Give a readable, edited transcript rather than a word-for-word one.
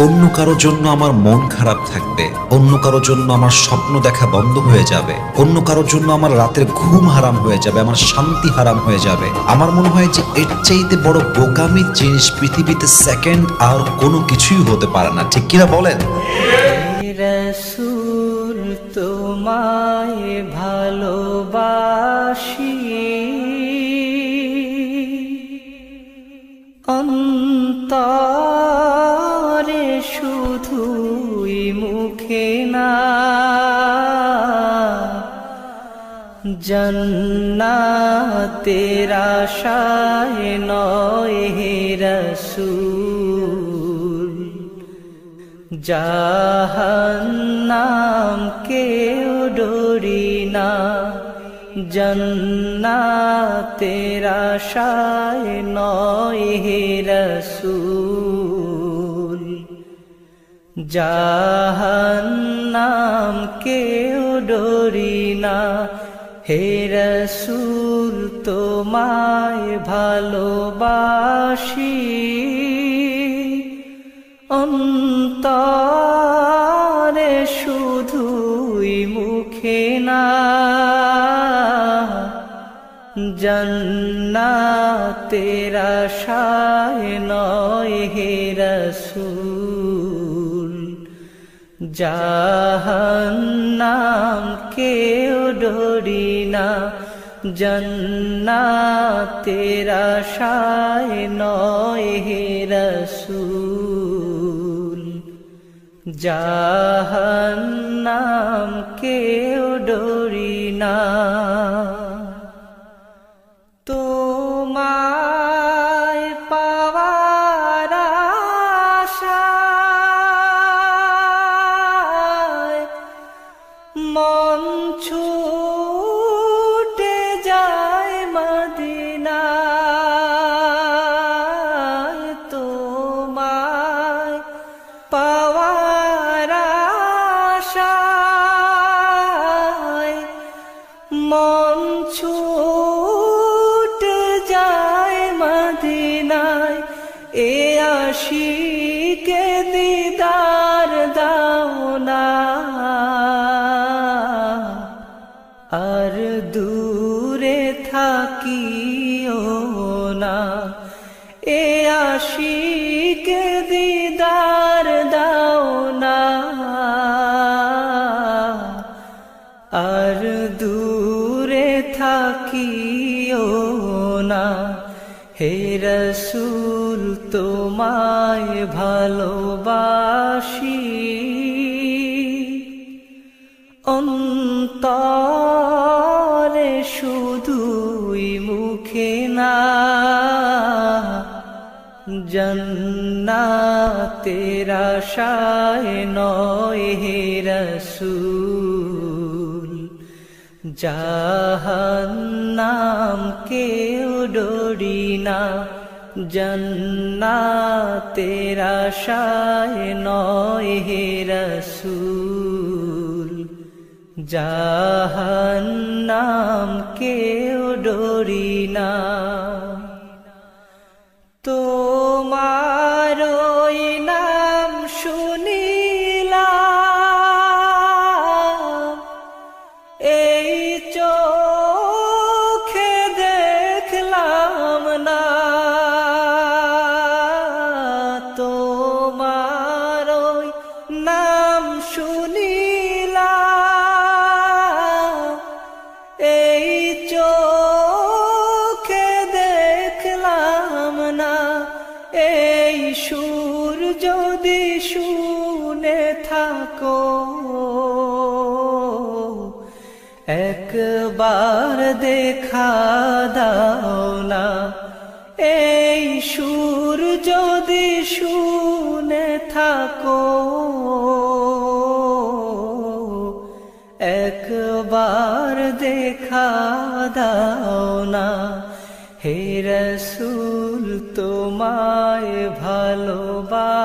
অন্য কারো জন্য আমার মন খারাপ থাকবে, অন্য কারো জন্য আমার স্বপ্ন দেখা বন্ধ হয়ে যাবে, অন্য কারো জন্য আমার রাতের ঘুম হারাম হয়ে যাবে, আমার শান্তি হারাম হয়ে যাবে। আমার মনে হয় যে এর চাইতে বড় বোকামির জিনিস পৃথিবীতে সেকেন্ড আর কোনো কিছুই হতে পারে না, ঠিক কিনা বলেন? রাসূল তোমায় ভালোবাসি, অন্তরে শুধুই মুখে না, জান্নাতের আশায় নয় হে রাসূল, জাহান্নাম কেউ ডরি না, জান্নাতের আশায় নয় হে রাসূল, জাহান্নাম কেউ ডরি না। হে রাসূল তোমায় ভালোবাসি, অন্তরে শুধুই মুখে না, জান্নাতের আশায় নয় হে রাসূল, জাহান্নাম কেউ ডরি না, জান্নাতের আশায় নয় হে রাসূল, জাহান্নাম কেউ ডরি না। তোমায় পাওয়ার আশায় মন ছুটে যায় মদিনায়, তোমায় পাওয়ার আশায় মন ছুটে যায় মদিনায়, এ আশিকে দিদার দাও না, আর দূরে থাকিও না, এ আশিকে দিদার দাও না, আর দূরে থাকিও না। হে রাসূল তোমায় ভালোবাসি, অন্তরে শুধুই মুখে না, জান্নাতের আশায় নয় হে রাসূল, জাহান্নাম কেউ ডরি না, জান্নাতের আশায় নয় হে রাসূল, জাহান্নাম কেউ ডরি না। তোমার ওই নাম শুনিলাম, এই চোখে দেখলাম না, তোমার ওই নাম শুনিলাম, এই চোখে দেখলাম না, এই সুর যদি শুনে থাকো, একবার দেখা দাও না, এই সুর যদি শুনে থাকো, একবার দেখা দাও না। হে রাসূল তোমায় ভালোবাসি,